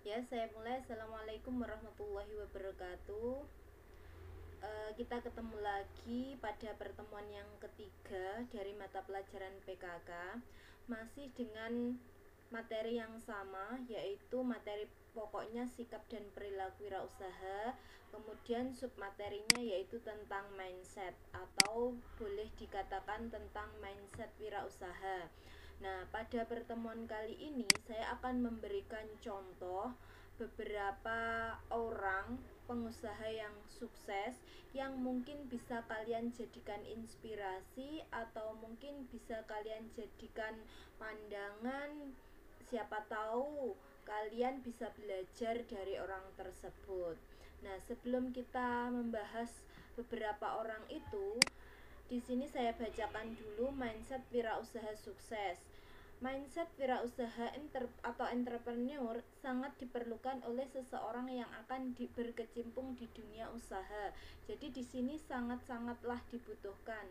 Ya, saya mulai. Assalamualaikum warahmatullahi wabarakatuh. Kita ketemu lagi pada pertemuan yang ketiga dari mata pelajaran PKK, masih dengan materi yang sama, yaitu materi pokoknya sikap dan perilaku wirausaha. Kemudian submaterinya yaitu tentang mindset, atau boleh dikatakan tentang mindset wirausaha. Nah, pada pertemuan kali ini saya akan memberikan contoh beberapa orang pengusaha yang sukses yang mungkin bisa kalian jadikan inspirasi, atau mungkin bisa kalian jadikan pandangan. Siapa tahu kalian bisa belajar dari orang tersebut. Nah, sebelum kita membahas beberapa orang itu, di sini saya bacakan dulu mindset wirausaha sukses. Mindset wirausaha atau entrepreneur sangat diperlukan oleh seseorang yang akan berkecimpung di dunia usaha. Jadi di sini sangat-sangatlah dibutuhkan.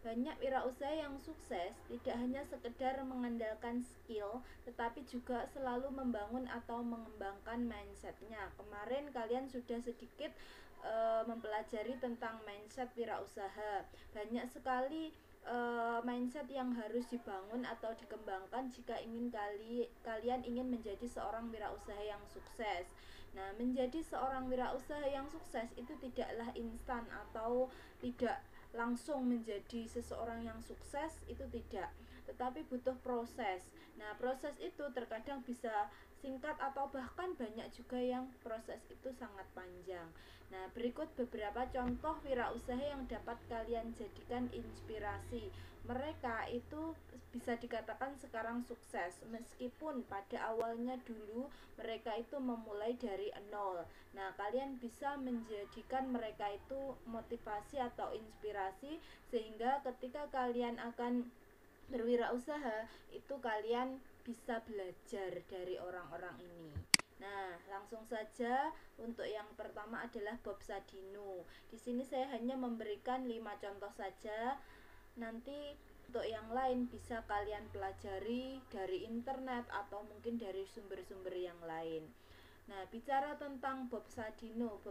Banyak wirausaha yang sukses tidak hanya sekedar mengandalkan skill, tetapi juga selalu membangun atau mengembangkan mindsetnya. Kemarin kalian sudah sedikit mempelajari tentang mindset wirausaha. Banyak sekali mindset yang harus dibangun atau dikembangkan jika kalian ingin menjadi seorang wirausaha yang sukses. Nah, menjadi seorang wirausaha yang sukses itu tidaklah instan atau tidak langsung menjadi seseorang yang sukses, itu tidak, tetapi butuh proses. Nah, proses itu terkadang bisa singkat atau bahkan banyak juga yang proses itu sangat panjang. Nah, berikut beberapa contoh wirausaha yang dapat kalian jadikan inspirasi. Mereka itu bisa dikatakan sekarang sukses, meskipun pada awalnya dulu mereka itu memulai dari nol. Nah, kalian bisa menjadikan mereka itu motivasi atau inspirasi, sehingga ketika kalian akan berwirausaha itu kalian bisa belajar dari orang-orang ini. Nah, langsung saja untuk yang pertama adalah Bob Sadino. Di sini saya hanya memberikan 5 contoh saja. Nanti untuk yang lain bisa kalian pelajari dari internet atau mungkin dari sumber-sumber yang lain. Nah, bicara tentang Bob Sadino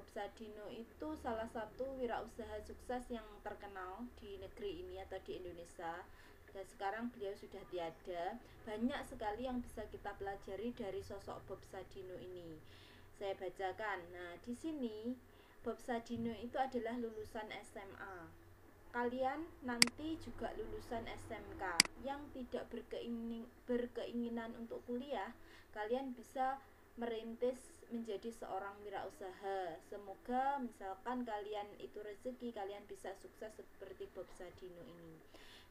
itu salah satu wirausaha sukses yang terkenal di negeri ini atau di Indonesia. Dan sekarang beliau sudah tiada. Banyak sekali yang bisa kita pelajari dari sosok Bob Sadino ini. Saya bacakan. Nah, di sini Bob Sadino itu adalah lulusan SMA. Kalian nanti juga lulusan SMK yang tidak berkeinginan untuk kuliah, kalian bisa merintis menjadi seorang wirausaha. Semoga misalkan kalian itu rezeki, kalian bisa sukses seperti Bob Sadino ini.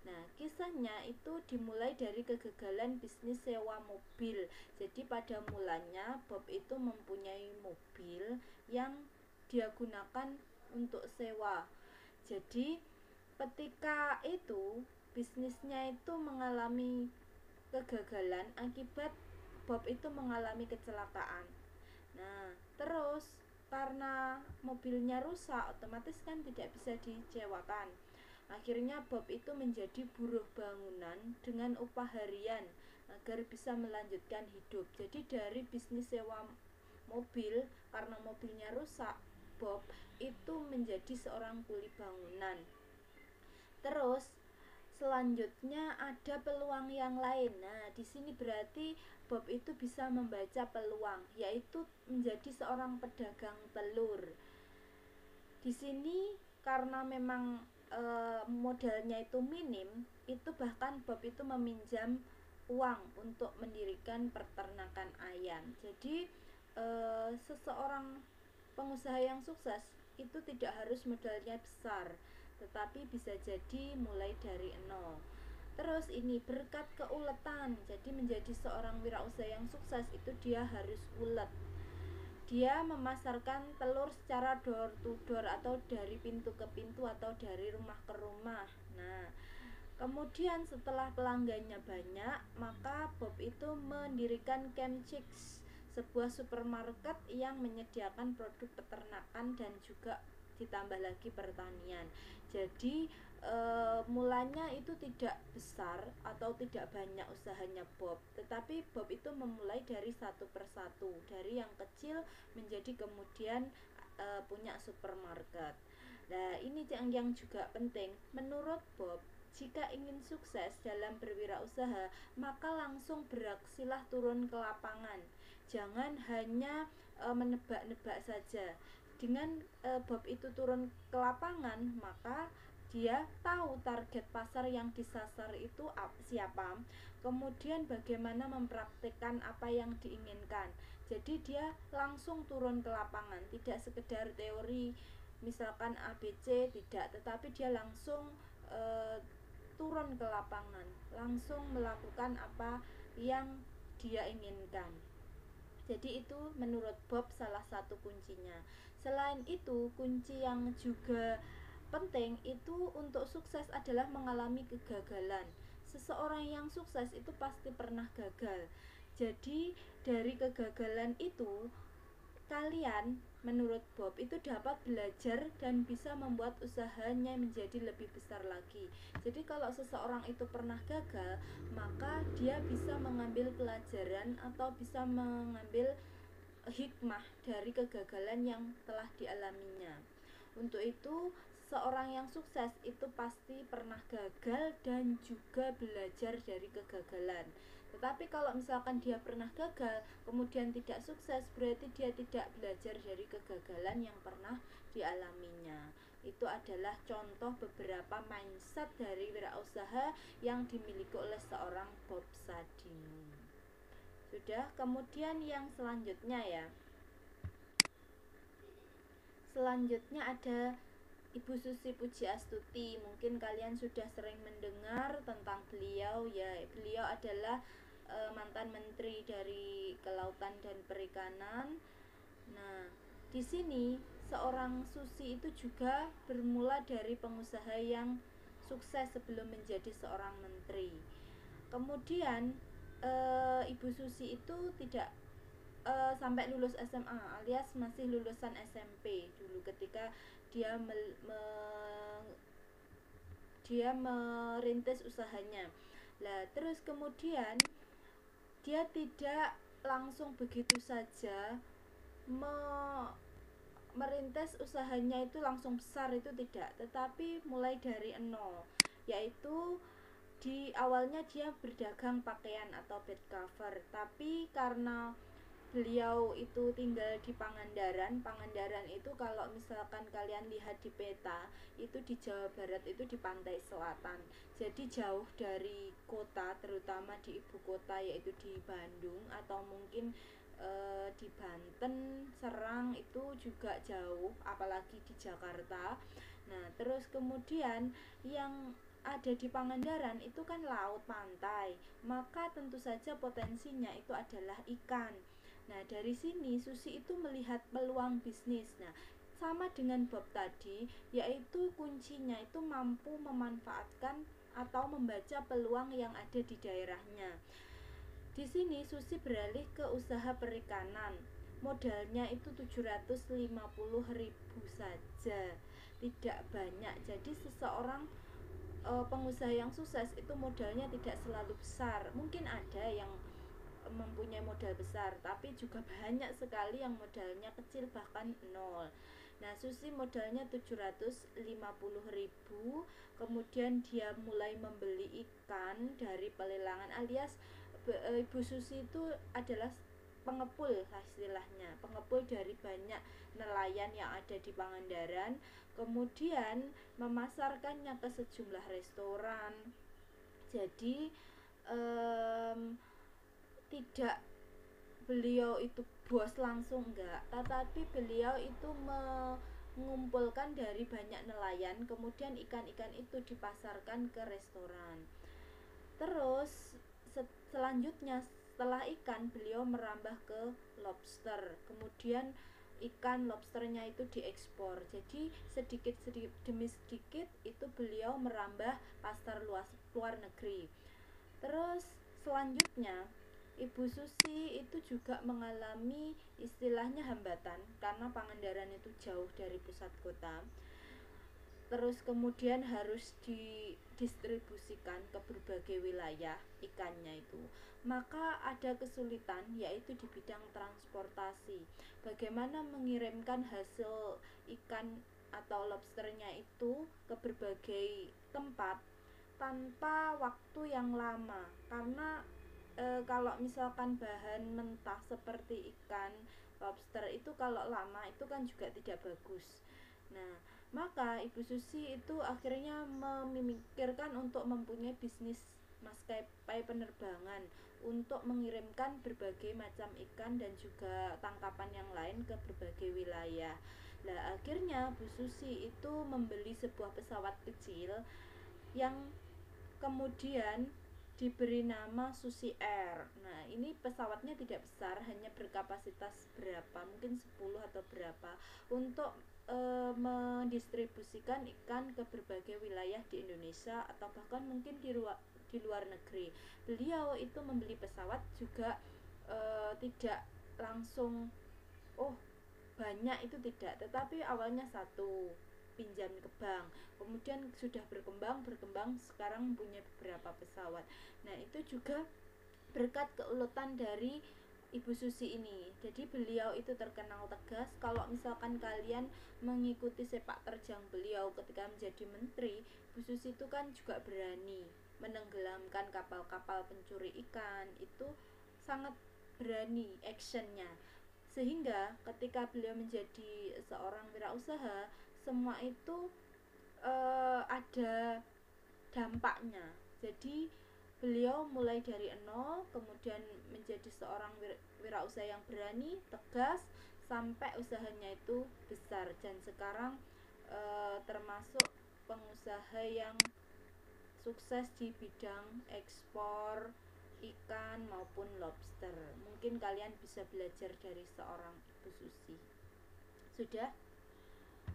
Nah, kisahnya itu dimulai dari kegagalan bisnis sewa mobil. Jadi pada mulanya Bob itu mempunyai mobil yang dia gunakan untuk sewa. Jadi ketika itu bisnisnya itu mengalami kegagalan akibat Bob itu mengalami kecelakaan. Nah, terus karena mobilnya rusak, otomatis kan tidak bisa disewakan. Akhirnya Bob itu menjadi buruh bangunan dengan upah harian agar bisa melanjutkan hidup. Jadi dari bisnis sewa mobil, karena mobilnya rusak, Bob itu menjadi seorang kuli bangunan. Terus selanjutnya ada peluang yang lain. Nah, di sini berarti Bob itu bisa membaca peluang, yaitu menjadi seorang pedagang telur. Di sini karena memang modalnya itu minim, itu bahkan Bob itu meminjam uang untuk mendirikan peternakan ayam. Jadi seseorang pengusaha yang sukses itu tidak harus modalnya besar, tetapi bisa jadi mulai dari nol. Terus ini berkat keuletan. Jadi menjadi seorang wirausaha yang sukses itu dia harus ulet. Dia memasarkan telur secara door to door atau dari pintu ke pintu atau dari rumah ke rumah. Nah, kemudian setelah pelanggannya banyak, maka Bob itu mendirikan Camp Chicks, sebuah supermarket yang menyediakan produk peternakan dan juga ditambah lagi pertanian. Jadi mulanya itu tidak besar atau tidak banyak usahanya Bob, tetapi Bob itu memulai dari satu persatu, dari yang kecil menjadi kemudian punya supermarket. Nah, ini yang juga penting menurut Bob. Jika ingin sukses dalam berwirausaha, maka langsung beraksilah turun ke lapangan. Jangan hanya menebak-nebak saja. Dengan Bob itu turun ke lapangan, maka dia tahu target pasar yang disasar itu siapa, kemudian bagaimana mempraktikkan apa yang diinginkan. Jadi dia langsung turun ke lapangan, tidak sekedar teori misalkan ABC, tidak, tetapi dia langsung turun ke lapangan, langsung melakukan apa yang dia inginkan. Jadi itu menurut Bob salah satu kuncinya. Selain itu, kunci yang juga penting itu untuk sukses adalah mengalami kegagalan. Seseorang yang sukses itu pasti pernah gagal. Jadi dari kegagalan itu kalian menurut Bob itu dapat belajar dan bisa membuat usahanya menjadi lebih besar lagi. Jadi kalau seseorang itu pernah gagal, maka dia bisa mengambil pelajaran atau bisa mengambil hikmah dari kegagalan yang telah dialaminya. Untuk itu, seorang yang sukses itu pasti pernah gagal dan juga belajar dari kegagalan. Tetapi kalau misalkan dia pernah gagal, kemudian tidak sukses, berarti dia tidak belajar dari kegagalan yang pernah dialaminya. Itu adalah contoh beberapa mindset dari wirausaha yang dimiliki oleh seorang Bob Sadino. Sudah, kemudian yang selanjutnya ya. Selanjutnya ada Ibu Susi Pujiastuti. Mungkin kalian sudah sering mendengar tentang beliau ya. Beliau adalah mantan menteri dari Kelautan dan Perikanan. Nah, di sini seorang Susi itu juga bermula dari pengusaha yang sukses sebelum menjadi seorang menteri. Kemudian Ibu Susi itu tidak sampai lulus SMA, alias masih lulusan SMP dulu ketika dia dia merintis usahanya. Lah terus kemudian dia tidak langsung begitu saja merintis usahanya itu langsung besar, itu tidak, tetapi mulai dari nol, yaitu di awalnya dia berdagang pakaian atau bed cover, tapi karena beliau itu tinggal di Pangandaran. Pangandaran itu kalau misalkan kalian lihat di peta, itu di Jawa Barat, itu di pantai selatan. Jadi jauh dari kota, terutama di ibu kota yaitu di Bandung atau mungkin di Banten, Serang itu juga jauh, apalagi di Jakarta. Nah, terus kemudian yang ada di Pangandaran itu kan laut, pantai, maka tentu saja potensinya itu adalah ikan. Nah, dari sini Susi itu melihat peluang bisnis. Nah, sama dengan Bob tadi, yaitu kuncinya itu mampu memanfaatkan atau membaca peluang yang ada di daerahnya. Di sini Susi beralih ke usaha perikanan. Modalnya itu 750.000 saja. Tidak banyak. Jadi seseorang pengusaha yang sukses itu modalnya tidak selalu besar. Mungkin ada yang mempunyai modal besar, tapi juga banyak sekali yang modalnya kecil bahkan nol. Nah, Susi modalnya 750.000, kemudian dia mulai membeli ikan dari pelelangan, alias Ibu Susi itu adalah pengepul istilahnya, pengepul dari banyak nelayan yang ada di Pangandaran, kemudian memasarkannya ke sejumlah restoran. Jadi tidak beliau itu bos langsung, enggak, tetapi beliau itu mengumpulkan dari banyak nelayan, kemudian ikan-ikan itu dipasarkan ke restoran. Terus selanjutnya setelah ikan beliau merambah ke lobster, kemudian ikan lobsternya itu diekspor. Jadi sedikit demi sedikit itu beliau merambah pasar luar negeri. Terus selanjutnya Ibu Susi itu juga mengalami istilahnya hambatan karena Pangandaran itu jauh dari pusat kota. Terus kemudian harus didistribusikan ke berbagai wilayah ikannya itu. Maka ada kesulitan yaitu di bidang transportasi. Bagaimana mengirimkan hasil ikan atau lobsternya itu ke berbagai tempat tanpa waktu yang lama, karena kalau misalkan bahan mentah seperti ikan lobster itu kalau lama itu kan juga tidak bagus. Nah, maka Ibu Susi itu akhirnya memikirkan untuk mempunyai bisnis maskapai penerbangan untuk mengirimkan berbagai macam ikan dan juga tangkapan yang lain ke berbagai wilayah. Nah, akhirnya Bu Susi itu membeli sebuah pesawat kecil yang kemudian diberi nama Susi Air. Nah, ini pesawatnya tidak besar, hanya berkapasitas berapa, mungkin 10 atau berapa, untuk mendistribusikan ikan ke berbagai wilayah di Indonesia atau bahkan mungkin di luar negeri. Beliau itu membeli pesawat juga tidak langsung oh banyak, itu tidak, tetapi awalnya satu, pinjam ke bank, kemudian sudah berkembang sekarang punya beberapa pesawat. Nah, itu juga berkat keuletan dari Ibu Susi ini. Jadi beliau itu terkenal tegas. Kalau misalkan kalian mengikuti sepak terjang beliau ketika menjadi menteri, Bu Susi itu kan juga berani menenggelamkan kapal-kapal pencuri ikan, itu sangat berani actionnya. Sehingga ketika beliau menjadi seorang wirausaha, semua itu ada dampaknya. Jadi beliau mulai dari nol, kemudian menjadi seorang wirausaha yang berani, tegas, sampai usahanya itu besar dan sekarang termasuk pengusaha yang sukses di bidang ekspor ikan maupun lobster. Mungkin kalian bisa belajar dari seorang Ibu Susi. Sudah.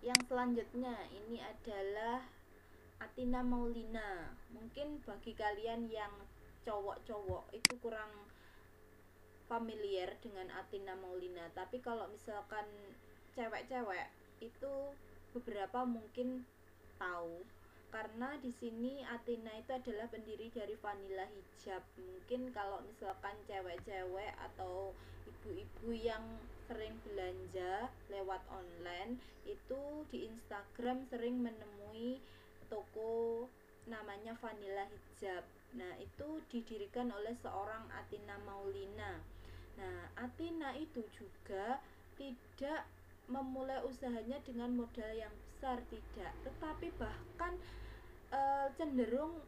Yang selanjutnya ini adalah Athina Maulina. Mungkin bagi kalian yang cowok-cowok itu kurang familiar dengan Athina Maulina, tapi kalau misalkan cewek-cewek itu beberapa mungkin tahu, karena di sini Athina itu adalah pendiri dari Vanilla Hijab. Mungkin kalau misalkan cewek-cewek atau ibu-ibu yang sering belanja lewat online itu di Instagram sering menemui toko namanya Vanilla Hijab. Nah, itu didirikan oleh seorang Athina Maulina. Nah, Athina itu juga tidak memulai usahanya dengan modal yang besar, tidak, tetapi bahkan cenderung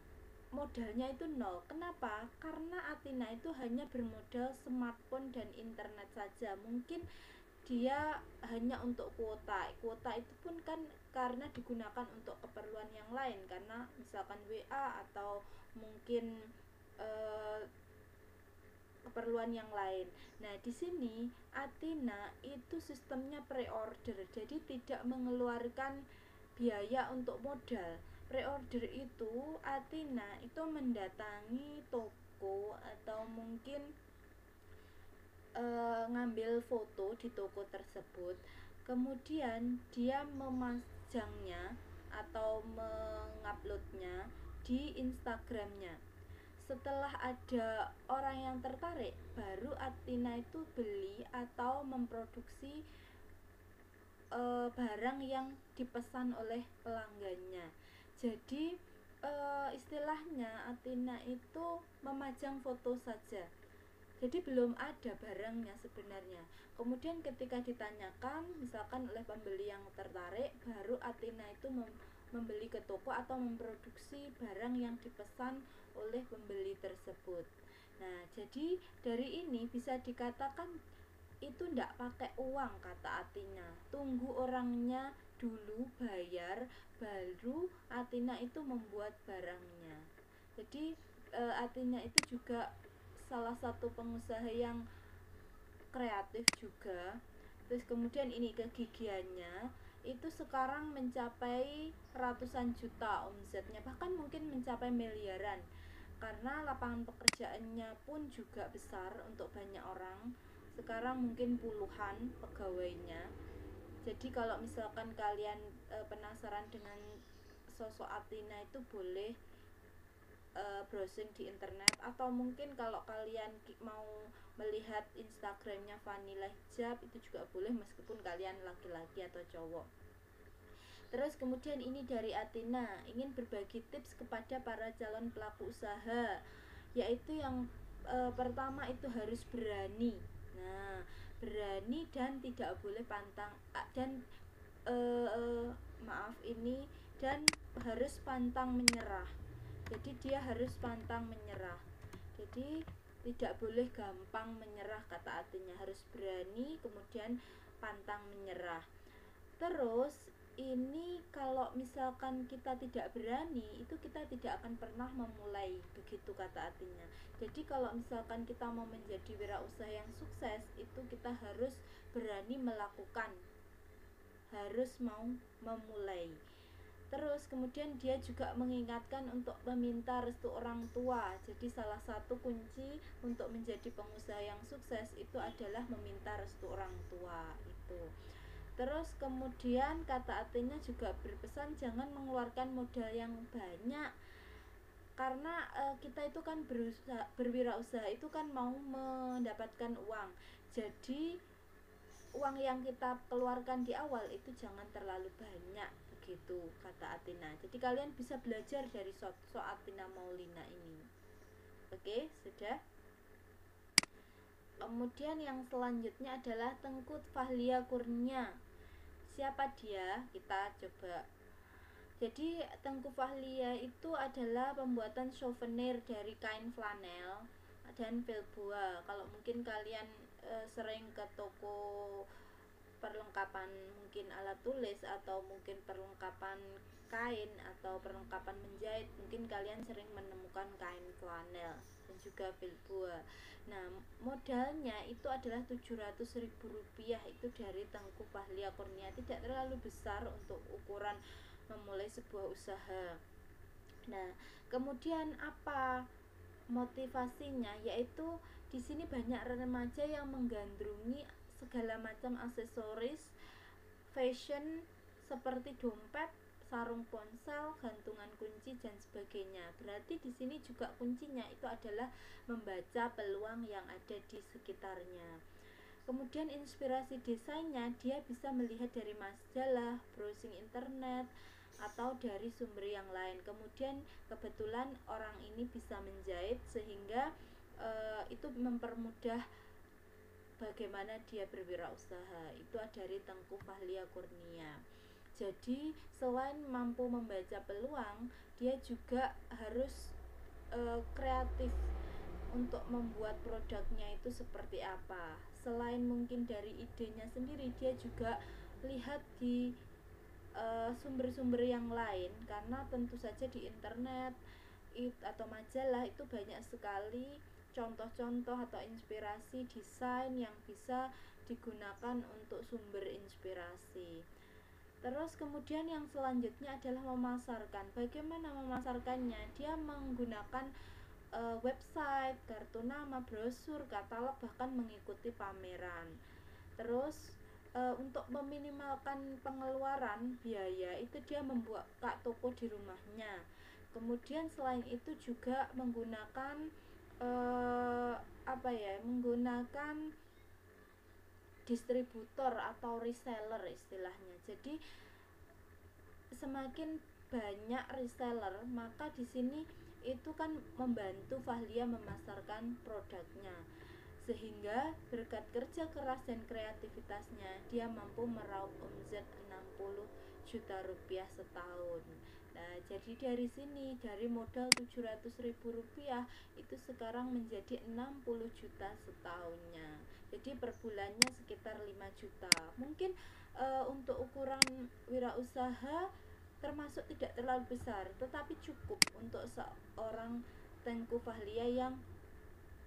modalnya itu nol. Kenapa? Karena Athina itu hanya bermodal smartphone dan internet saja. Mungkin dia hanya untuk kuota itu pun kan karena digunakan untuk keperluan yang lain, karena misalkan WA atau mungkin eh, keperluan yang lain. Nah, di sini Athina itu sistemnya pre-order, jadi tidak mengeluarkan biaya untuk modal. Pre-order itu Athina itu mendatangi toko atau mungkin ngambil foto di toko tersebut, kemudian dia memajangnya atau menguploadnya di Instagramnya. Setelah ada orang yang tertarik, baru Athina itu beli atau memproduksi barang yang dipesan oleh pelanggannya. Jadi istilahnya Athina itu memajang foto saja, jadi belum ada barangnya sebenarnya. Kemudian ketika ditanyakan misalkan oleh pembeli yang tertarik, baru Athina itu membeli ke toko atau memproduksi barang yang dipesan oleh pembeli tersebut. Nah, jadi dari ini bisa dikatakan itu ndak pakai uang, kata Athina. Tunggu orangnya dulu bayar, baru Athina itu membuat barangnya. Jadi Athina itu juga salah satu pengusaha yang kreatif juga. Terus kemudian ini kegigihannya itu sekarang mencapai ratusan juta omsetnya, bahkan mungkin mencapai miliaran. karena lapangan pekerjaannya pun juga besar untuk banyak orang. Sekarang mungkin puluhan pegawainya. Jadi kalau misalkan kalian penasaran dengan sosok Athena itu boleh browsing di internet, atau mungkin kalau kalian mau melihat Instagramnya Vanilla Hijab itu juga boleh, meskipun kalian laki-laki atau cowok. Terus kemudian ini dari Athena, ingin berbagi tips kepada para calon pelaku usaha, yaitu yang pertama itu harus berani. Nah, berani dan tidak boleh pantang dan maaf ini dan harus pantang menyerah. Jadi dia harus pantang menyerah. Jadi tidak boleh gampang menyerah, kata artinya harus berani kemudian pantang menyerah. Terus ini kalau misalkan kita tidak berani, itu kita tidak akan pernah memulai, begitu kata artinya. Jadi kalau misalkan kita mau menjadi wirausaha yang sukses, itu kita harus berani melakukan, harus mau memulai. Terus kemudian dia juga mengingatkan untuk meminta restu orang tua. Jadi salah satu kunci untuk menjadi pengusaha yang sukses itu adalah meminta restu orang tua itu. Terus kemudian kata Athena juga berpesan jangan mengeluarkan modal yang banyak, karena kita itu kan berwirausaha itu kan mau mendapatkan uang. Jadi uang yang kita keluarkan di awal itu jangan terlalu banyak, begitu kata Athena. Jadi kalian bisa belajar dari sosok Athena Maulina ini. Oke, sudah. Kemudian yang selanjutnya adalah Tengku Fahlia Kurnia. Siapa dia? Kita coba. Jadi Tengku Fahlia itu adalah pembuatan souvenir dari kain flanel dan velboa. Kalau mungkin kalian sering ke toko perlengkapan, mungkin alat tulis atau mungkin perlengkapan kain atau perlengkapan menjahit, mungkin kalian sering menemukan kain flanel dan juga velboa. Nah, modalnya itu adalah Rp700.000 itu dari Tengku Fahlia Kurnia. Tidak terlalu besar untuk ukuran memulai sebuah usaha. Nah, kemudian apa motivasinya? Yaitu di sini banyak remaja yang menggandrungi segala macam aksesoris fashion seperti dompet, sarung ponsel, gantungan kunci dan sebagainya. Berarti di sini juga kuncinya itu adalah membaca peluang yang ada di sekitarnya. Kemudian inspirasi desainnya dia bisa melihat dari majalah, browsing internet, atau dari sumber yang lain. Kemudian kebetulan orang ini bisa menjahit sehingga itu mempermudah bagaimana dia berwirausaha. Itu dari Tengku Fahlia Kurnia. Jadi selain mampu membaca peluang, dia juga harus kreatif untuk membuat produknya itu seperti apa. Selain mungkin dari idenya sendiri, dia juga lihat di sumber-sumber yang lain, karena tentu saja di internet atau majalah itu banyak sekali contoh-contoh atau inspirasi desain yang bisa digunakan untuk sumber inspirasi. Terus kemudian yang selanjutnya adalah memasarkan. Bagaimana memasarkannya? Dia menggunakan website, kartu nama, brosur, katalog, bahkan mengikuti pameran. Terus untuk meminimalkan pengeluaran biaya itu dia membuka toko di rumahnya. Kemudian selain itu juga menggunakan menggunakan distributor atau reseller istilahnya. Jadi semakin banyak reseller, maka di sini itu kan membantu Fahlia memasarkan produknya, sehingga berkat kerja keras dan kreativitasnya dia mampu meraup omzet Rp60 juta setahun. Nah, jadi dari sini dari modal Rp700.000 itu sekarang menjadi 60 juta setahunnya. Jadi per bulannya sekitar 5 juta. Mungkin untuk ukuran wirausaha termasuk tidak terlalu besar, tetapi cukup untuk seorang Tengku Fahlia yang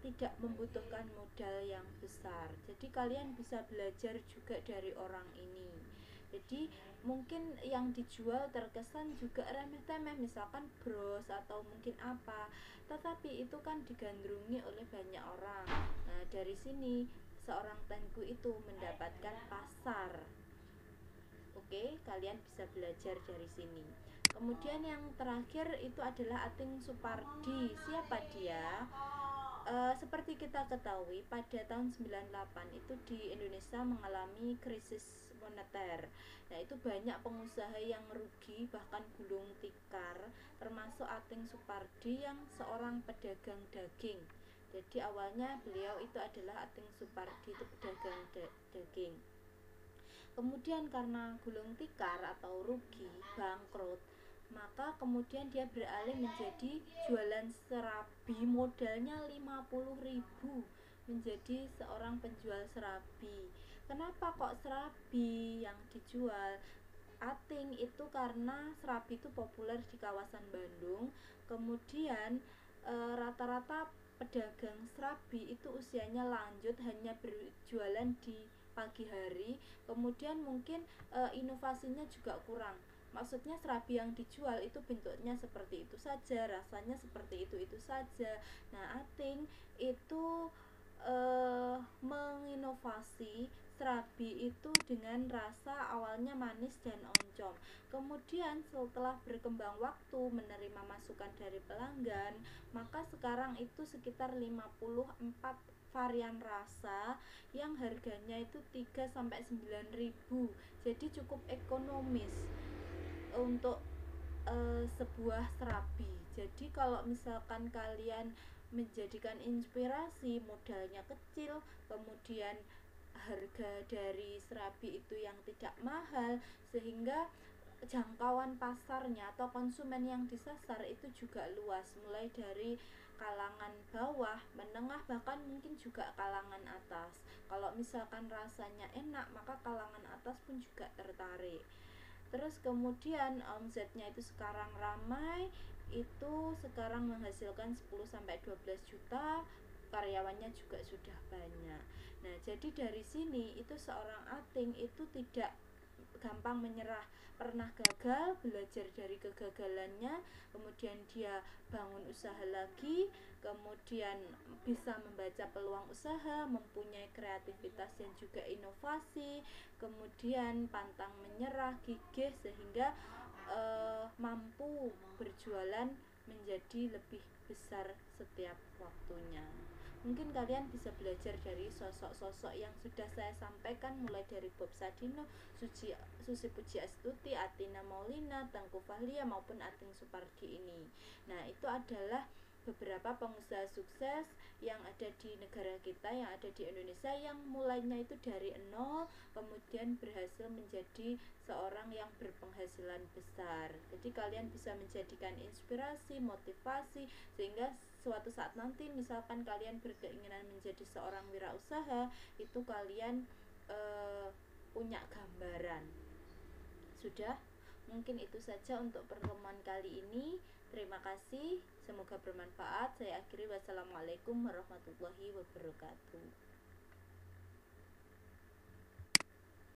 tidak membutuhkan modal yang besar. Jadi kalian bisa belajar juga dari orang ini. Jadi mungkin yang dijual terkesan juga remeh-temeh, misalkan bros atau mungkin apa, tetapi itu kan digandrungi oleh banyak orang. Nah, dari sini seorang Tengku itu mendapatkan pasar. Oke, kalian bisa belajar dari sini. Kemudian yang terakhir itu adalah Ating Supardi. Siapa dia? Seperti kita ketahui, pada tahun 98 itu di Indonesia mengalami krisis moneter. Nah, itu banyak pengusaha yang rugi, bahkan gulung tikar, termasuk Ating Supardi yang seorang pedagang daging. Jadi awalnya beliau itu adalah Ating Supardi, itu pedagang daging. Kemudian karena gulung tikar atau rugi, bangkrut, maka kemudian dia beralih menjadi jualan serabi, modalnya 50.000, menjadi seorang penjual serabi. Kenapa kok serabi yang dijual? Ating itu karena serabi itu populer di kawasan Bandung. Kemudian rata-rata pedagang serabi itu usianya lanjut, hanya berjualan di pagi hari. Kemudian mungkin inovasinya juga kurang. Maksudnya serabi yang dijual itu bentuknya seperti itu saja, rasanya seperti itu saja. Nah, Ating itu menginovasi serabi itu dengan rasa awalnya manis dan oncom. Kemudian setelah berkembang waktu, menerima masukan dari pelanggan, maka sekarang itu sekitar 54 varian rasa yang harganya itu 3 sampai 9.000. Jadi cukup ekonomis untuk sebuah serabi. Jadi kalau misalkan kalian menjadikan inspirasi, modalnya kecil, kemudian harga dari serabi itu yang tidak mahal, sehingga jangkauan pasarnya atau konsumen yang disasar itu juga luas, mulai dari kalangan bawah, menengah, bahkan mungkin juga kalangan atas. Kalau misalkan rasanya enak, maka kalangan atas pun juga tertarik. Terus kemudian omsetnya itu sekarang ramai, itu sekarang menghasilkan 10 sampai 12 juta, karyawannya juga sudah banyak. Nah, jadi dari sini itu seorang Ating itu tidak gampang menyerah, pernah gagal, belajar dari kegagalannya, kemudian dia bangun usaha lagi, kemudian bisa membaca peluang usaha, mempunyai kreativitas dan juga inovasi, kemudian pantang menyerah, gigih, sehingga mampu berjualan menjadi lebih besar setiap waktunya. Mungkin kalian bisa belajar dari sosok-sosok yang sudah saya sampaikan, mulai dari Bob Sadino, Susi Pujiastuti, Atina Maulina, Tengku Fahlia maupun Ating Supardi ini. Nah, itu adalah beberapa pengusaha sukses yang ada di negara kita, yang ada di Indonesia, yang mulainya itu dari nol, kemudian berhasil menjadi seorang yang berpenghasilan besar. Jadi kalian bisa menjadikan inspirasi, motivasi, sehingga suatu saat nanti misalkan kalian berkeinginan menjadi seorang wirausaha, itu kalian punya gambaran. Sudah, mungkin itu saja untuk pertemuan kali ini. Terima kasih, semoga bermanfaat. Saya akhiri, wassalamualaikum warahmatullahi wabarakatuh.